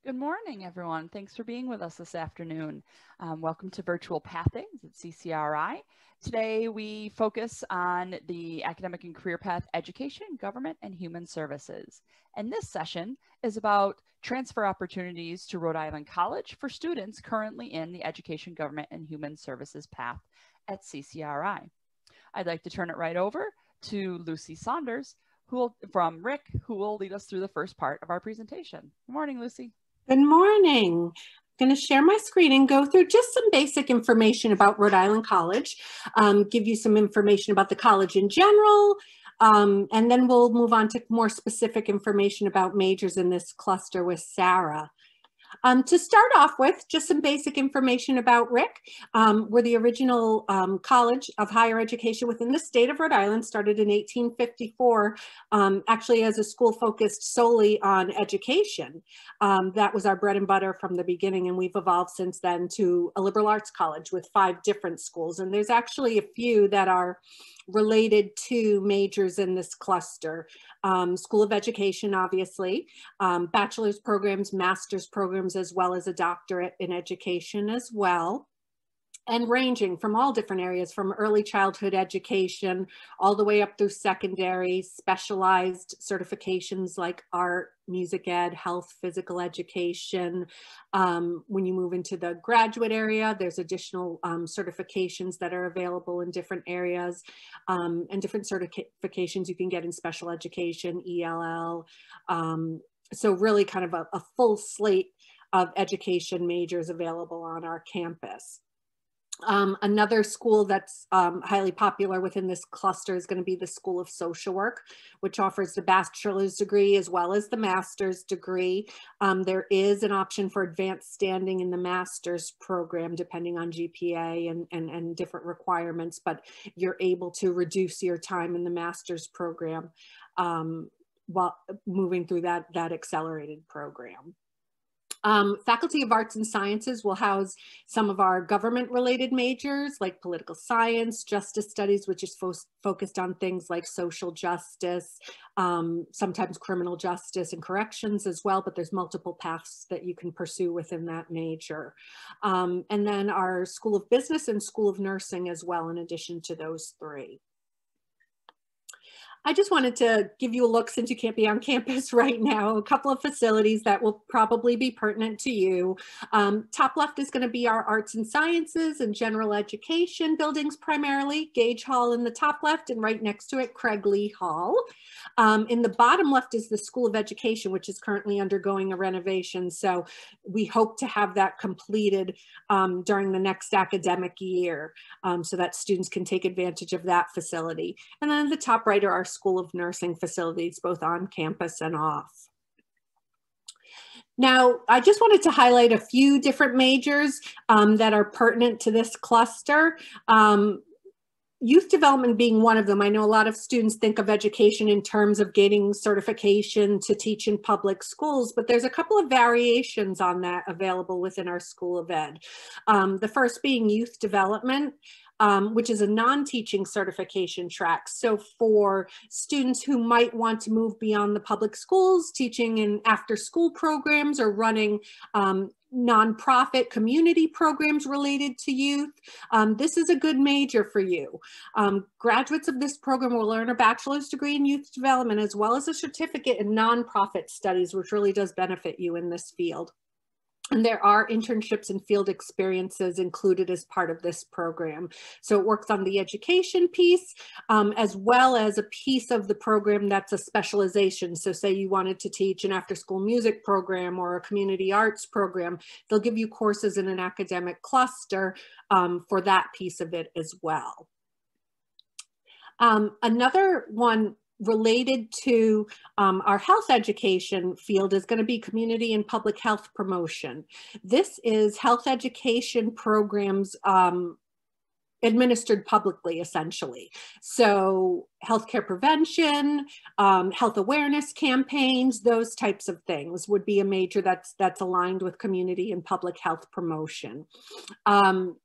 Good morning, everyone. Thanks for being with us this afternoon. Welcome to Virtual Pathdays at CCRI. Today, we focus on the academic and career path education, government, and human services. And this session is about transfer opportunities to Rhode Island College for students currently in the education, government, and human services path at CCRI. I'd like to turn it right over to Lucy Saunders from RIC, who will lead us through the first part of our presentation. Good morning, Lucy. Good morning. I'm going to share my screen and go through just some basic information about Rhode Island College, give you some information about the college in general, and then we'll move on to more specific information about majors in this cluster with Sara. To start off with, just some basic information about RIC. We're the original college of higher education within the state of Rhode Island, started in 1854, actually as a school focused solely on education. That was our bread and butter from the beginning, and we've evolved since then to a liberal arts college with 5 different schools. And there's actually a few that are related to majors in this cluster. School of Education, obviously, bachelor's programs, master's programs, as well as a doctorate in education as well. And ranging from all different areas, from early childhood education all the way up through secondary, specialized certifications like art, music ed, health, physical education. When you move into the graduate area, there's additional certifications that are available in different areas, and different certifications you can get in special education, ELL. So really kind of a full slate of education majors available on our campus. Another school that's highly popular within this cluster is going to be the School of Social Work, which offers the bachelor's degree as well as the master's degree. There is an option for advanced standing in the master's program, depending on GPA and different requirements, but you're able to reduce your time in the master's program while moving through that accelerated program. Faculty of Arts and Sciences will house some of our government-related majors like political science, justice studies, which is focused on things like social justice, sometimes criminal justice and corrections as well, but there's multiple paths that you can pursue within that major. And then our School of Business and School of Nursing as well, in addition to those 3. I just wanted to give you a look, since you can't be on campus right now, a couple of facilities that will probably be pertinent to you. Top left is going to be our arts and sciences and general education buildings primarily, Gage Hall in the top left, and right next to it, Craig Lee Hall. In the bottom left is the School of Education, which is currently undergoing a renovation. So we hope to have that completed during the next academic year, so that students can take advantage of that facility. And then at the top right are our School of Nursing facilities, both on campus and off. Now, I just wanted to highlight a few different majors that are pertinent to this cluster. Youth development being one of them. I know a lot of students think of education in terms of gaining certification to teach in public schools, but there's a couple of variations on that available within our School of Ed. The first being youth development, which is a non-teaching certification track. So for students who might want to move beyond the public schools, teaching in after-school programs or running nonprofit community programs related to youth, this is a good major for you. Graduates of this program will earn a bachelor's degree in youth development as well as a certificate in nonprofit studies, which really does benefit you in this field. And there are internships and field experiences included as part of this program. So it works on the education piece, as well as a piece of the program that's a specialization. So say you wanted to teach an after-school music program or a community arts program, they'll give you courses in an academic cluster for that piece of it as well. Another one related to our health education field is going to be community and public health promotion. This is health education programs administered publicly, essentially. So healthcare prevention, health awareness campaigns, those types of things would be a major that's aligned with community and public health promotion.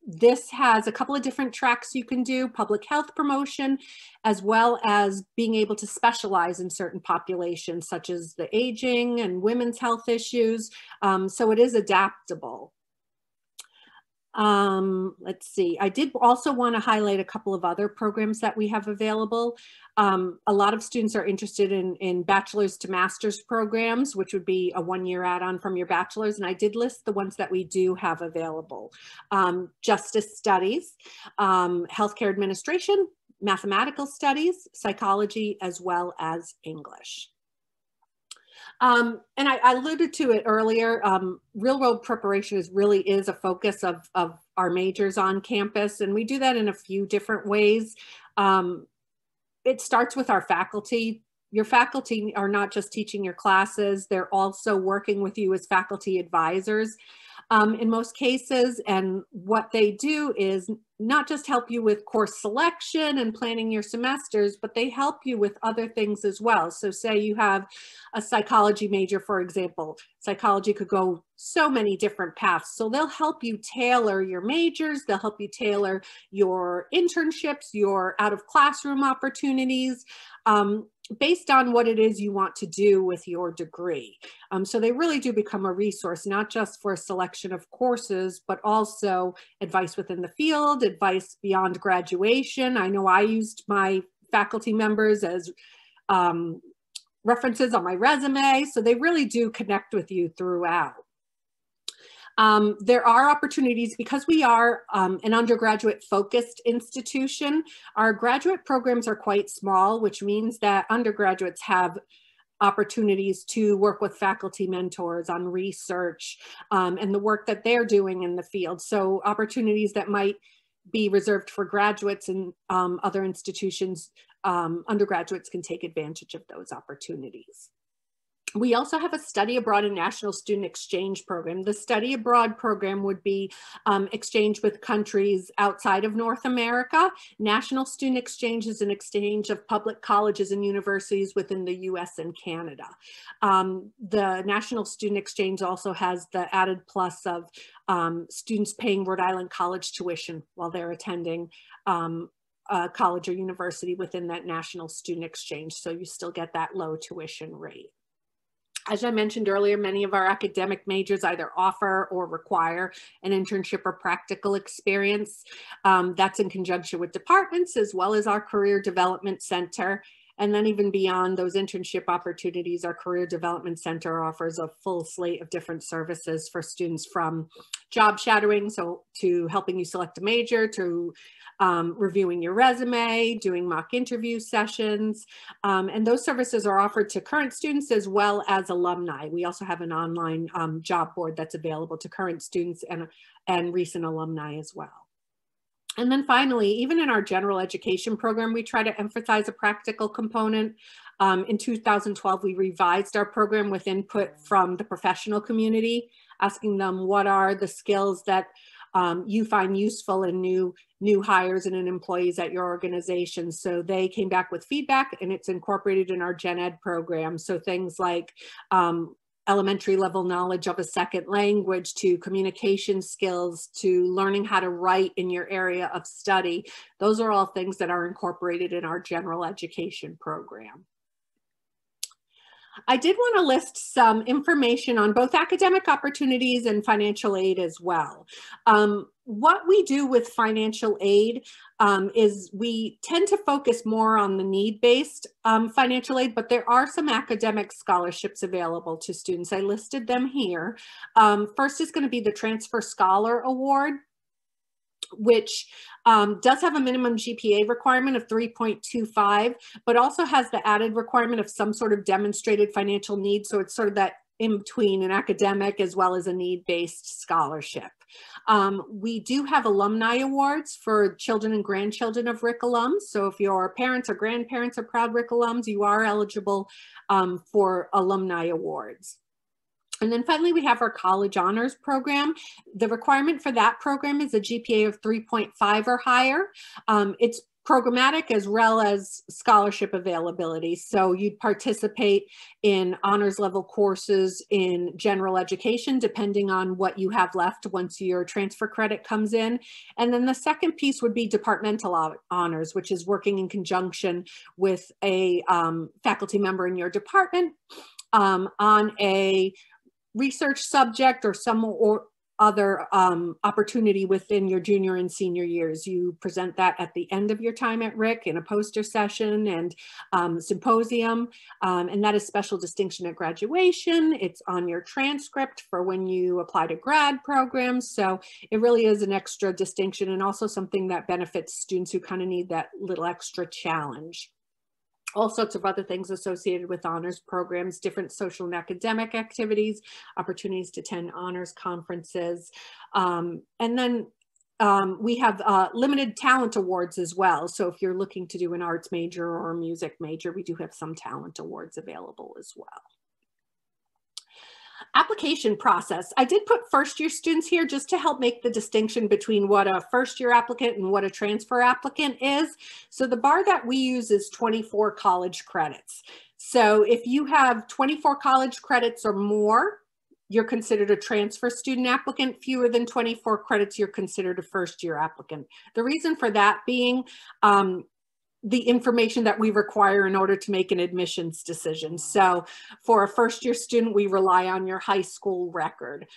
This has a couple of different tracks you can do: public health promotion, as well as being able to specialize in certain populations, such as the aging and women's health issues. So it is adaptable. Let's see, I did also want to highlight a couple of other programs that we have available. A lot of students are interested in bachelor's to master's programs, which would be a one-year add-on from your bachelor's, and I did list the ones that we do have available. Justice studies, healthcare administration, mathematical studies, psychology, as well as English. And I alluded to it earlier, real world preparation really is a focus of our majors on campus, and we do that in a few different ways. It starts with our faculty. Your faculty are not just teaching your classes, they're also working with you as faculty advisors in most cases, and what they do is not just help you with course selection and planning your semesters, but they help you with other things as well. So say you have a psychology major, for example. Psychology could go so many different paths. So they'll help you tailor your majors, they'll help you tailor your internships, your out of classroom opportunities, based on what it is you want to do with your degree. So they really do become a resource, not just for a selection of courses, but also advice within the field, advice beyond graduation. I know I used my faculty members as references on my resume, so they really do connect with you throughout. There are opportunities, because we are an undergraduate focused institution. Our graduate programs are quite small, which means that undergraduates have opportunities to work with faculty mentors on research and the work that they're doing in the field. So opportunities that might be reserved for graduates and other institutions, undergraduates can take advantage of those opportunities. We also have a study abroad and national student exchange program. The study abroad program would be exchange with countries outside of North America. National student exchange is an exchange of public colleges and universities within the US and Canada. The national student exchange also has the added plus of students paying Rhode Island College tuition while they're attending a college or university within that national student exchange. So you still get that low tuition rate. As I mentioned earlier, many of our academic majors either offer or require an internship or practical experience. That's in conjunction with departments as well as our Career Development Center. And then even beyond those internship opportunities, our Career Development Center offers a full slate of different services for students, from job shadowing, so to helping you select a major, to reviewing your resume, doing mock interview sessions. And those services are offered to current students as well as alumni. We also have an online job board that's available to current students and recent alumni as well. And then finally, even in our general education program, we try to emphasize a practical component. In 2012, we revised our program with input from the professional community, asking them what are the skills that you find useful in new hires and in employees at your organization. So they came back with feedback, and it's incorporated in our gen ed program. So things like elementary level knowledge of a second language, to communication skills, to learning how to write in your area of study. Those are all things that are incorporated in our general education program. I did want to list some information on both academic opportunities and financial aid as well. What we do with financial aid is we tend to focus more on the need-based financial aid, but there are some academic scholarships available to students. I listed them here. First is going to be the Transfer Scholar Award, which does have a minimum GPA requirement of 3.25, but also has the added requirement of some sort of demonstrated financial need. So it's sort of that in between an academic as well as a need-based scholarship. We do have alumni awards for children and grandchildren of RIC alums. So if your parents or grandparents are proud RIC alums, you are eligible for alumni awards. And then finally, we have our college honors program. The requirement for that program is a GPA of 3.5 or higher. It's programmatic as well as scholarship availability. So you'd participate in honors level courses in general education, depending on what you have left once your transfer credit comes in. And then the second piece would be departmental honors, which is working in conjunction with a faculty member in your department on a research subject or some or other opportunity within your junior and senior years. You present that at the end of your time at RIC in a poster session and symposium, and that is special distinction at graduation. It's on your transcript for when you apply to grad programs. So it really is an extra distinction and also something that benefits students who kind of need that little extra challenge. All sorts of other things associated with honors programs, different social and academic activities, opportunities to attend honors conferences. And then we have limited talent awards as well. So if you're looking to do an arts major or a music major, we do have some talent awards available as well. Application process. I did put first year students here just to help make the distinction between what a first year applicant and what a transfer applicant is. So the bar that we use is 24 college credits. So if you have 24 college credits or more, you're considered a transfer student applicant. Fewer than 24 credits, you're considered a first year applicant. The reason for that being the information that we require in order to make an admissions decision. So for a first year student, we rely on your high school record.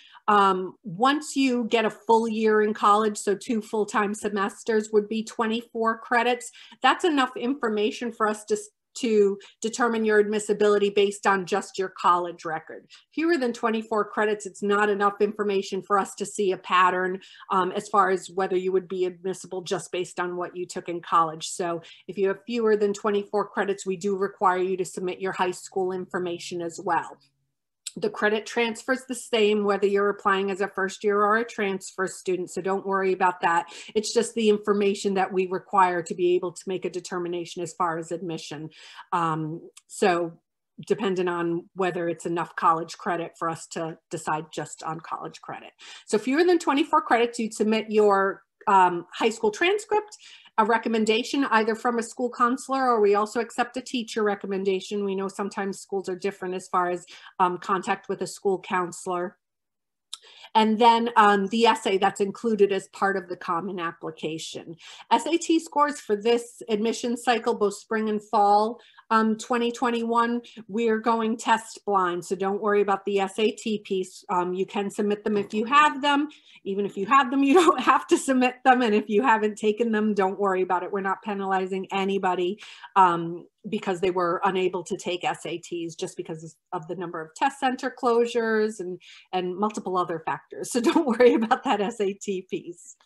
Once you get a full year in college, so 2 full-time semesters would be 24 credits. That's enough information for us to determine your admissibility based on just your college record. Fewer than 24 credits, it's not enough information for us to see a pattern as far as whether you would be admissible just based on what you took in college. So if you have fewer than 24 credits, we do require you to submit your high school information as well. The credit transfer is the same whether you're applying as a first year or a transfer student, so don't worry about that. It's just the information that we require to be able to make a determination as far as admission. So dependent on whether it's enough college credit for us to decide just on college credit. So fewer than 24 credits, you'd submit your high school transcript, a recommendation either from a school counselor, or we also accept a teacher recommendation. We know sometimes schools are different as far as contact with a school counselor. And then the essay that's included as part of the common application. SAT scores for this admission cycle, both spring and fall 2021, we're going test blind. So don't worry about the SAT piece. You can submit them if you have them. Even if you have them, you don't have to submit them. And if you haven't taken them, don't worry about it. We're not penalizing anybody because they were unable to take SATs just because of the number of test center closures and multiple other factors. So don't worry about that SAT piece.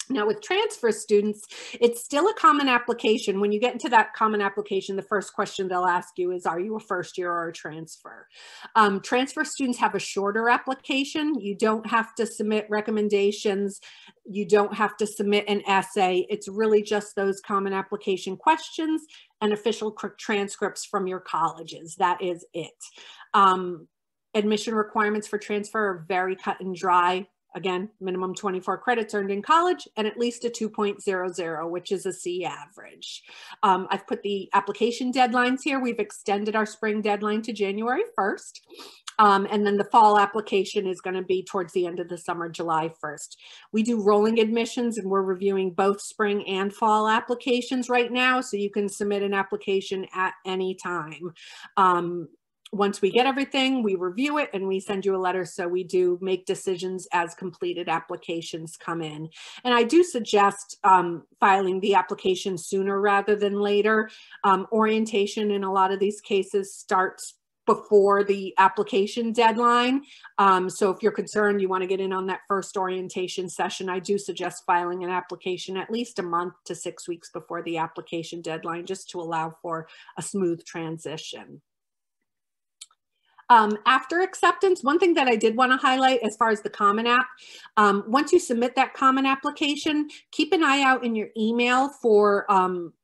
Now with transfer students, it's still a common application. When you get into that common application, the first question they'll ask you is, are you a first year or a transfer? Transfer students have a shorter application. You don't have to submit recommendations. You don't have to submit an essay. It's really just those common application questions and official transcripts from your colleges. That is it. Admission requirements for transfer are very cut and dry. Again, minimum 24 credits earned in college and at least a 2.00, which is a C average. I've put the application deadlines here. We've extended our spring deadline to January 1st. And then the fall application is going to be towards the end of the summer, July 1st. We do rolling admissions and we're reviewing both spring and fall applications right now. So you can submit an application at any time. Once we get everything, we review it and we send you a letter. So we do make decisions as completed applications come in. And I do suggest filing the application sooner rather than later. Orientation in a lot of these cases starts before the application deadline. So if you're concerned, you want to get in on that first orientation session, I do suggest filing an application at least a month to 6 weeks before the application deadline, just to allow for a smooth transition. After acceptance, one thing that I did want to highlight as far as the Common App, once you submit that Common application, keep an eye out in your email for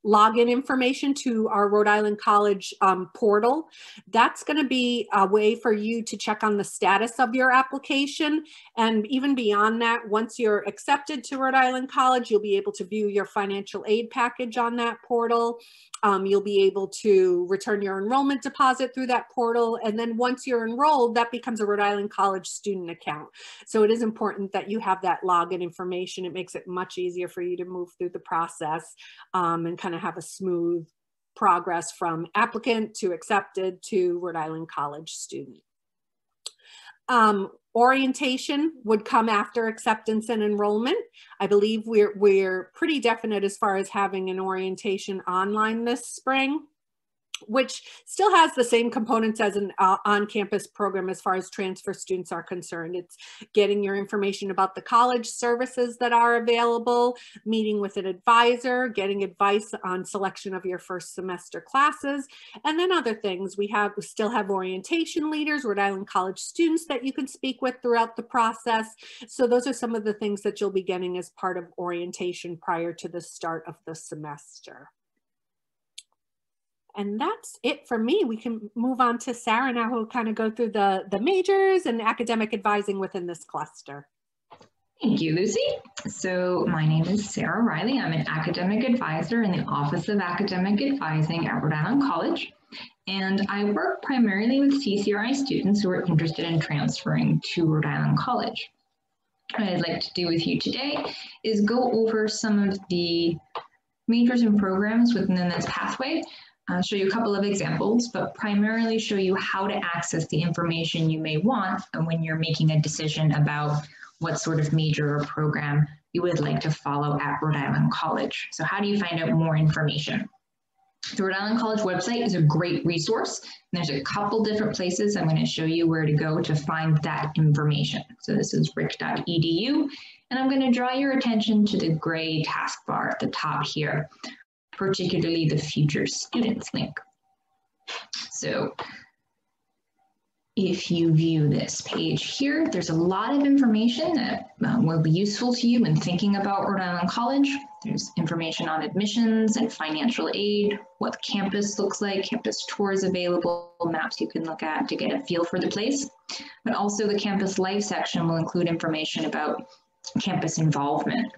login information to our Rhode Island College portal. That's going to be a way for you to check on the status of your application. And even beyond that, once you're accepted to Rhode Island College, you'll be able to view your financial aid package on that portal. You'll be able to return your enrollment deposit through that portal. And then once you're enrolled, that becomes a Rhode Island College student account. So it is important that you have that login information. It makes it much easier for you to move through the process and kind of have a smooth progress from applicant to accepted to Rhode Island College student. Orientation would come after acceptance and enrollment. I believe we're pretty definite as far as having an orientation online this spring, which still has the same components as an on-campus program as far as transfer students are concerned. It's getting your information about the college services that are available, meeting with an advisor, getting advice on selection of your first semester classes, and then other things. We still have orientation leaders, Rhode Island College students that you can speak with throughout the process. So those are some of the things that you'll be getting as part of orientation prior to the start of the semester. And that's it for me. We can move on to Sara now, who'll kind of go through the majors and academic advising within this cluster. Thank you, Lucy. So my name is Sara Riley. I'm an academic advisor in the Office of Academic Advising at Rhode Island College. And I work primarily with CCRI students who are interested in transferring to Rhode Island College. What I'd like to do with you today is go over some of the majors and programs within this pathway. I'll show you a couple of examples, but primarily show you how to access the information you may want when you're making a decision about what sort of major or program you would like to follow at Rhode Island College. So how do you find out more information? The Rhode Island College website is a great resource. And there's a couple different places I'm going to show you where to go to find that information. So this is ric.edu, and I'm going to draw your attention to the gray taskbar at the top here, particularly the Future Students link. So if you view this page here, there's a lot of information that will be useful to you when thinking about Rhode Island College. There's information on admissions and financial aid, what campus looks like, campus tours available, maps you can look at to get a feel for the place. But also the campus life section will include information about campus involvement.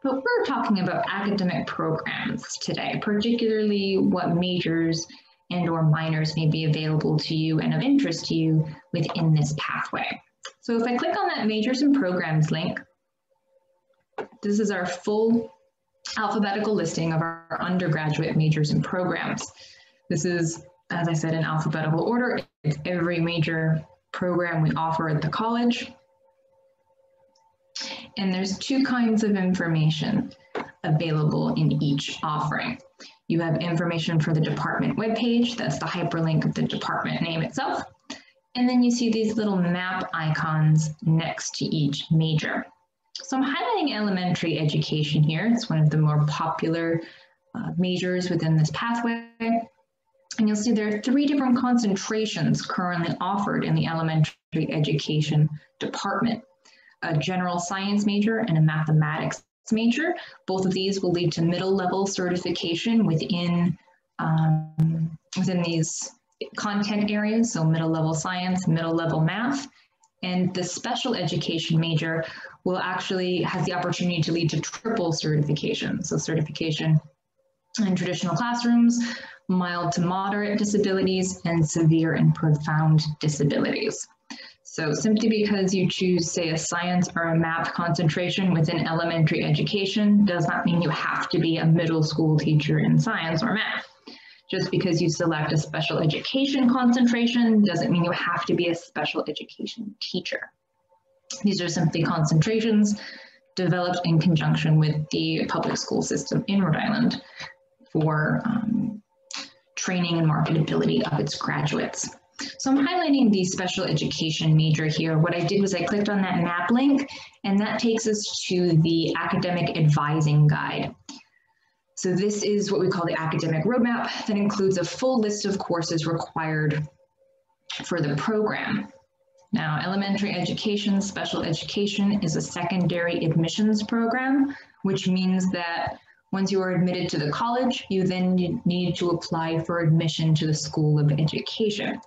But we're talking about academic programs today, particularly what majors and/or minors may be available to you and of interest to you within this pathway. So if I click on that majors and programs link, this is our full alphabetical listing of our undergraduate majors and programs. This is, as I said, in alphabetical order. It's every major program we offer at the college. And there's two kinds of information available in each offering. You have information for the department webpage, that's the hyperlink of the department name itself. And then you see these little map icons next to each major. So I'm highlighting elementary education here. It's one of the more popular majors within this pathway. And you'll see there are 3 different concentrations currently offered in the elementary education department: a general science major and a mathematics major. Both of these will lead to middle level certification within these content areas, so middle level science, middle level math. And the special education major will actually have the opportunity to lead to triple certification. So certification in traditional classrooms, mild to moderate disabilities, and severe and profound disabilities. So simply because you choose, say, a science or a math concentration within elementary education does not mean you have to be a middle school teacher in science or math. Just because you select a special education concentration doesn't mean you have to be a special education teacher. These are simply concentrations developed in conjunction with the public school system in Rhode Island for training and marketability of its graduates. So I'm highlighting the special education major here. What I did was I clicked on that map link, and that takes us to the academic advising guide. So this is what we call the academic roadmap that includes a full list of courses required for the program. Now, elementary education, special education is a secondary admissions program, which means that Once you are admitted to the college, you then need to apply for admission to the School of Education.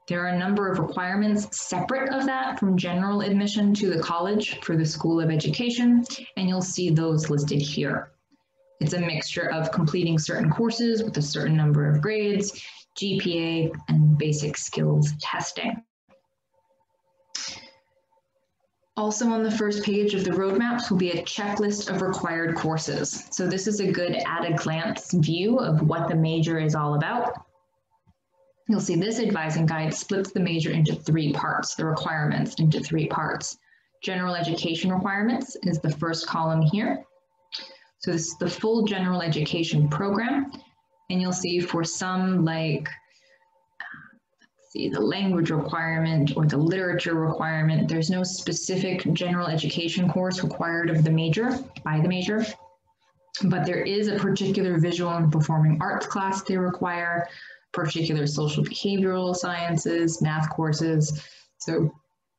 There are a number of requirements separate of that from general admission to the college for the School of Education, and you'll see those listed here. It's a mixture of completing certain courses with a certain number of grades, GPA, and basic skills testing. Also on the first page of the roadmaps will be a checklist of required courses. So this is a good at-a-glance view of what the major is all about. You'll see this advising guide splits the major into 3 parts, the requirements into 3 parts. General education requirements is the first column here. So this is the full general education program. And you'll see for some like, the language requirement or the literature requirement, there's no specific general education course required of the major, by the major. But there is a particular visual and performing arts class they require, particular social behavioral sciences, math courses. So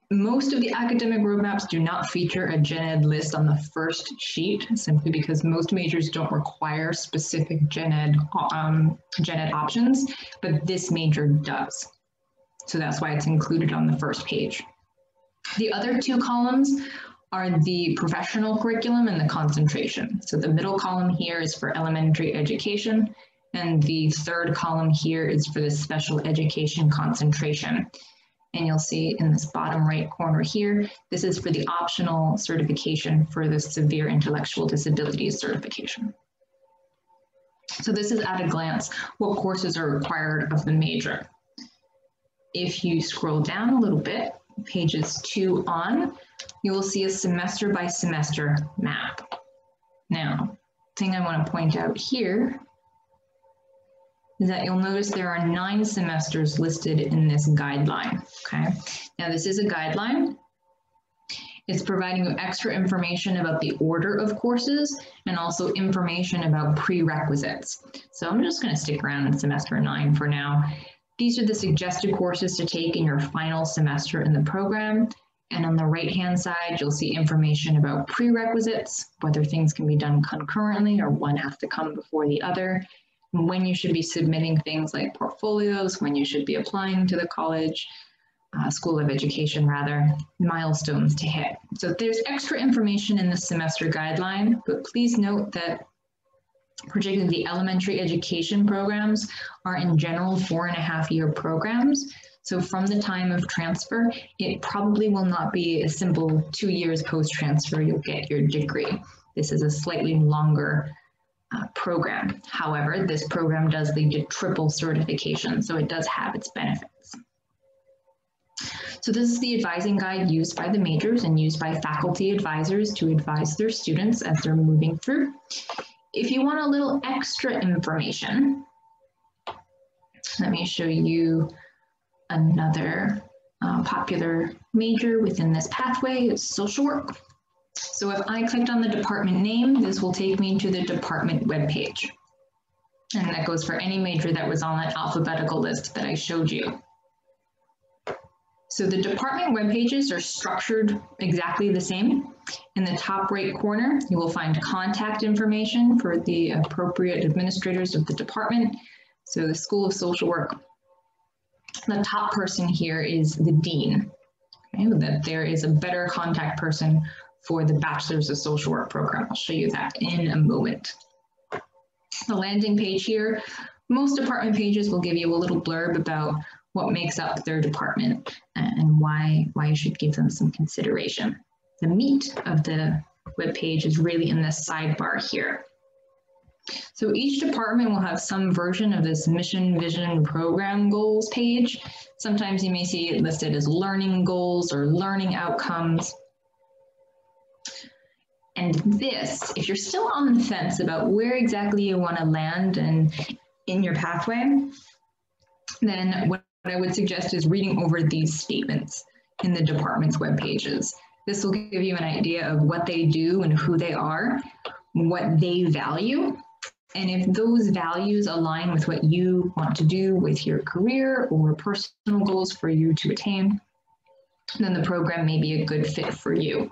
most of the academic roadmaps do not feature a gen ed list on the first sheet, simply because most majors don't require specific gen ed options, but this major does. So that's why it's included on the first page. The other 2 columns are the professional curriculum and the concentration. So the middle column here is for elementary education, and the third column here is for the special education concentration. And you'll see in this bottom right corner here, this is for the optional certification for the severe intellectual disabilities certification. So this is at a glance what courses are required of the major. If you scroll down a little bit, pages 2 on, you will see a semester by semester map. Now, the thing I want to point out here is that you'll notice there are 9 semesters listed in this guideline, okay? Now this is a guideline. It's providing you extra information about the order of courses and also information about prerequisites. So I'm just gonna stick around in semester 9 for now. These are the suggested courses to take in your final semester in the program. And on the right-hand side, you'll see information about prerequisites, whether things can be done concurrently or one has to come before the other, when you should be submitting things like portfolios, when you should be applying to the college, School of Education rather, milestones to hit. So there's extra information in the semester guideline, but please note that particularly the elementary education programs are in general 4.5-year programs. So from the time of transfer, it probably will not be a simple 2 years post-transfer you'll get your degree. This is a slightly longer program. However, this program does lead to triple certification, so it does have its benefits. So this is the advising guide used by the majors and used by faculty advisors to advise their students as they're moving through. If you want a little extra information, let me show you another popular major within this pathway is social work. So if I clicked on the department name, this will take me to the department webpage. And that goes for any major that was on that alphabetical list that I showed you. So the department web pages are structured exactly the same. In the top right corner, you will find contact information for the appropriate administrators of the department. So the School of Social Work. The top person here is the dean. Okay, that there is a better contact person for the Bachelor's of Social Work program. I'll show you that in a moment. The landing page here, most department pages will give you a little blurb about what makes up their department and why you should give them some consideration. The meat of the web page is really in this sidebar here. So each department will have some version of this mission, vision, program goals page. Sometimes you may see it listed as learning goals or learning outcomes. And this, if you're still on the fence about where exactly you want to land and in your pathway, then what I would suggest is reading over these statements in the department's web pages. This will give you an idea of what they do and who they are, what they value. And if those values align with what you want to do with your career or personal goals for you to attain, then the program may be a good fit for you.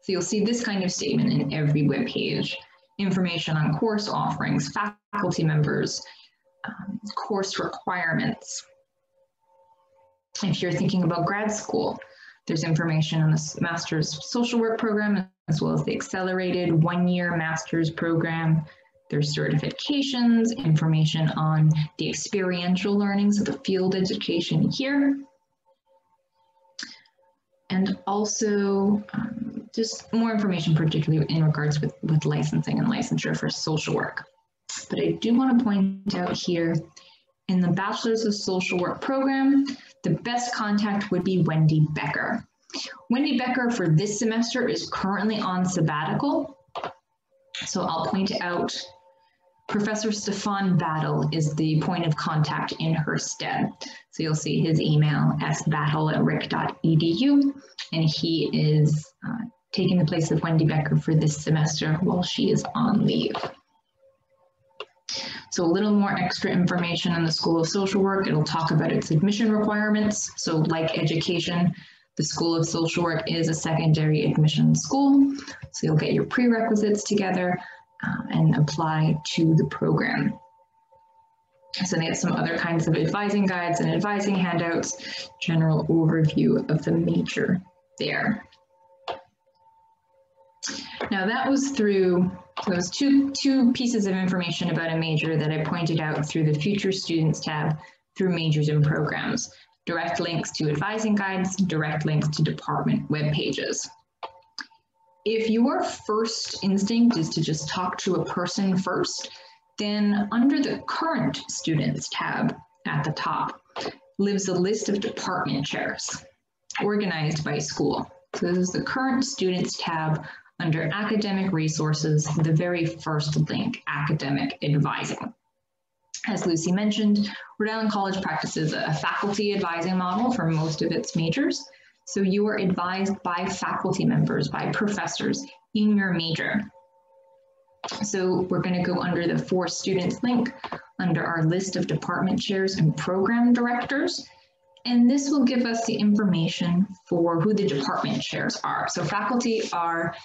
So you'll see this kind of statement in every web page. information on course offerings, faculty members, course requirements. If you're thinking about grad school, there's information on the master's social work program, as well as the accelerated one-year master's program. There's certifications, information on the experiential learning, so the field education here. And also just more information, particularly in regards with licensing and licensure for social work. But I do want to point out here, in the Bachelor's of Social Work program, the best contact would be Wendy Becker. Wendy Becker for this semester is currently on sabbatical. So I'll point out Professor Stefan Battle is the point of contact in her stead. So you'll see his email, sbattle@ric.edu, and he is taking the place of Wendy Becker for this semester while she is on leave. So a little more extra information on the School of Social Work. It'll talk about its admission requirements. So like education, the School of Social Work is a secondary admission school. So you'll get your prerequisites together and apply to the program. So they have some other kinds of advising guides and advising handouts, general overview of the major there. Now that was through those two pieces of information about a major that I pointed out through the Future Students tab through majors and programs. Direct links to advising guides, direct links to department web pages. If your first instinct is to just talk to a person first, then under the Current Students tab at the top lives a list of department chairs organized by school. So this is the Current Students tab under Academic Resources, the very first link, Academic Advising. As Lucy mentioned, Rhode Island College practices a faculty advising model for most of its majors. So you are advised by faculty members, by professors in your major. So we're going to go under the For Students link under our list of department chairs and program directors. And this will give us the information for who the department chairs are. So faculty are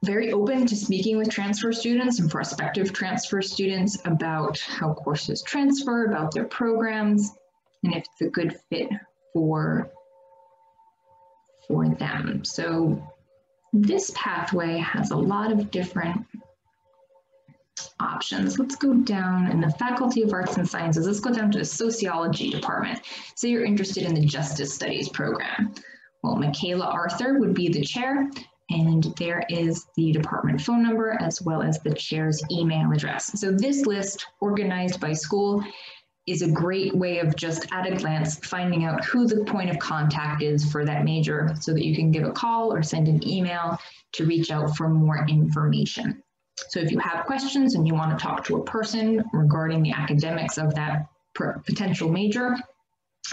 very open to speaking with transfer students and prospective transfer students about how courses transfer, about their programs, and if it's a good fit for them. So this pathway has a lot of different options. Let's go down in the Faculty of Arts and Sciences. Let's go down to the Sociology department. So you're interested in the Justice Studies program. Well, Michaela Arthur would be the chair, and there is the department phone number as well as the chair's email address. So this list, organized by school, is a great way of just at a glance finding out who the point of contact is for that major so that you can give a call or send an email to reach out for more information. So if you have questions and you want to talk to a person regarding the academics of that potential major,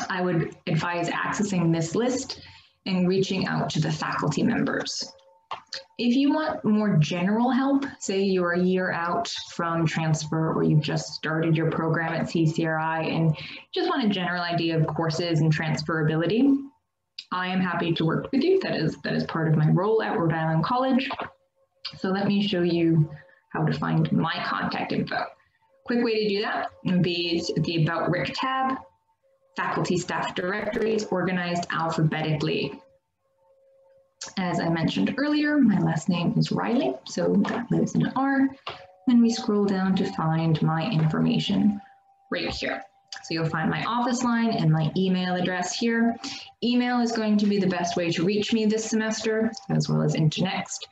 I would advise accessing this list and reaching out to the faculty members. If you want more general help, say you're a year out from transfer or you've just started your program at CCRI and just want a general idea of courses and transferability, I am happy to work with you. That is part of my role at Rhode Island College. So let me show you how to find my contact info. Quick way to do that would be the About RIC tab, faculty staff directories organized alphabetically. As I mentioned earlier, my last name is Riley, so that lives in an R. Then we scroll down to find my information right here. So you'll find my office line and my email address here. Email is going to be the best way to reach me this semester, as well as into next.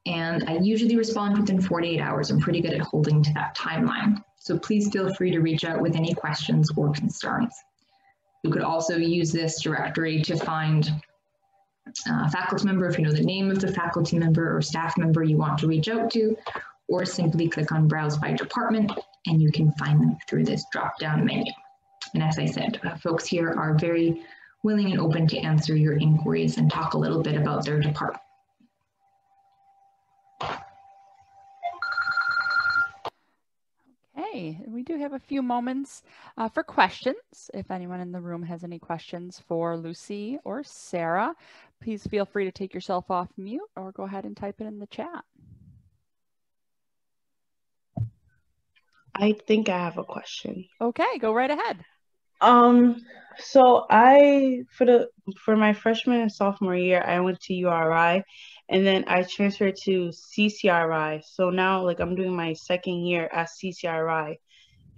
And I usually respond within 48 hours. I'm pretty good at holding to that timeline. So please feel free to reach out with any questions or concerns. You could also use this directory to find a faculty member if you know the name of the faculty member or staff member you want to reach out to, or simply click on Browse by Department and you can find them through this drop-down menu. And as I said, folks here are very willing and open to answer your inquiries and talk a little bit about their department. Okay, we do have a few moments for questions. If anyone in the room has any questions for Lucy or Sarah, please feel free to take yourself off mute or go ahead and type it in the chat. I think I have a question. Okay, go right ahead. So for my freshman and sophomore year, I went to URI, and then I transferred to CCRI. So now, like, I'm doing my second year at CCRI,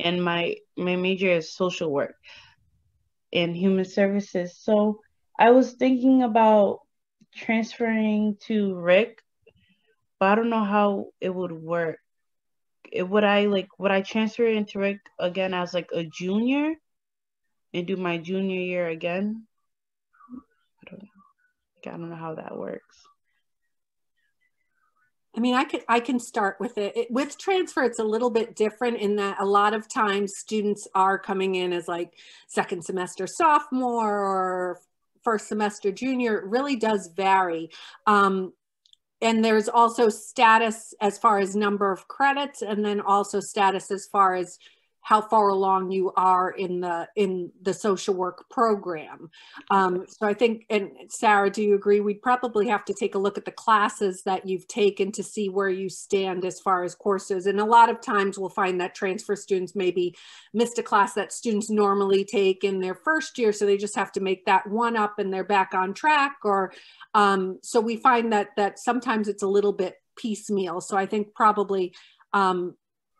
and my major is social work and human services. So I was thinking about transferring to RIC, but I don't know how it would work. Would I transfer into RIC again as like a junior and do my junior year again? I don't know. I don't know how that works. I mean, I can start with it. With transfer, it's a little bit different in that a lot of times students are coming in as like second semester sophomore or first semester junior. It really does vary. And there's also status as far as number of credits, and then also status as far as how far along you are in the social work program. So I think, and Sarah, do you agree? We'd probably have to take a look at the classes that you've taken to see where you stand as far as courses. And a lot of times we'll find that transfer students maybe missed a class that students normally take in their first year, so they just have to make that one up and they're back on track. Or so we find that sometimes it's a little bit piecemeal. So I think probably,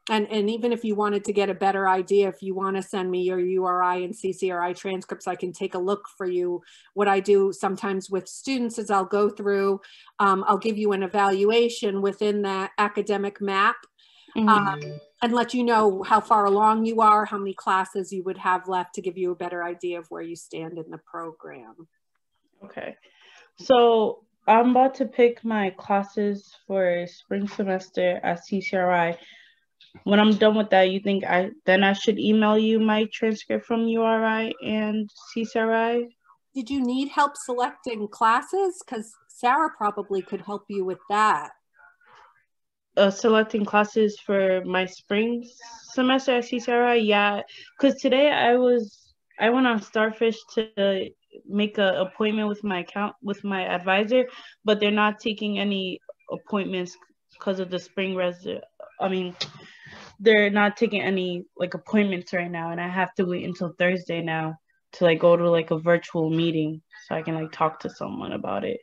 and even if you wanted to get a better idea, if you want to send me your URI and CCRI transcripts, I can take a look for you. What I do sometimes with students is I'll go through, I'll give you an evaluation within that academic map, and let you know how far along you are, how many classes you would have left, to give you a better idea of where you stand in the program. Okay. So I'm about to pick my classes for spring semester at CCRI. When I'm done with that, you think I should email you my transcript from URI and CCRI? Did you need help selecting classes? Because Sara probably could help you with that. Selecting classes for my spring semester at CCRI, yeah. Because today I went on Starfish to make an appointment with my advisor, but they're not taking any appointments because of the spring they're not taking any like appointments right now, and I have to wait until Thursday now to like go to like a virtual meeting so I can like talk to someone about it.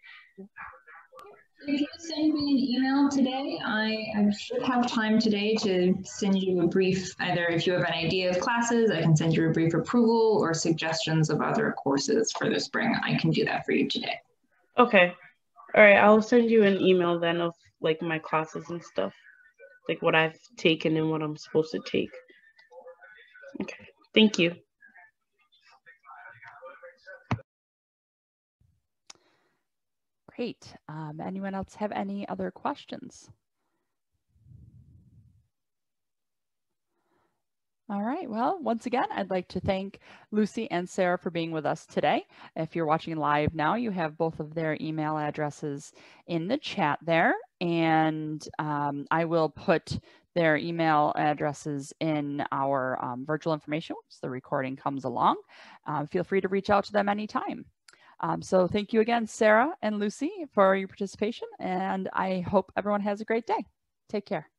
If you send me an email today, I should have time today to send you a brief, either if you have an idea of classes, I can send you a brief approval, or suggestions of other courses for the spring. I can do that for you today. Okay. All right. I'll send you an email then of like my classes and stuff, like what I've taken and what I'm supposed to take. Okay. Thank you. Great. Anyone else have any other questions? All right, well, once again, I'd like to thank Lucy and Sara for being with us today. If you're watching live now, you have both of their email addresses in the chat there, and I will put their email addresses in our virtual information once the recording comes along. Feel free to reach out to them anytime. So thank you again, Sara and Lucy, for your participation, and I hope everyone has a great day. Take care.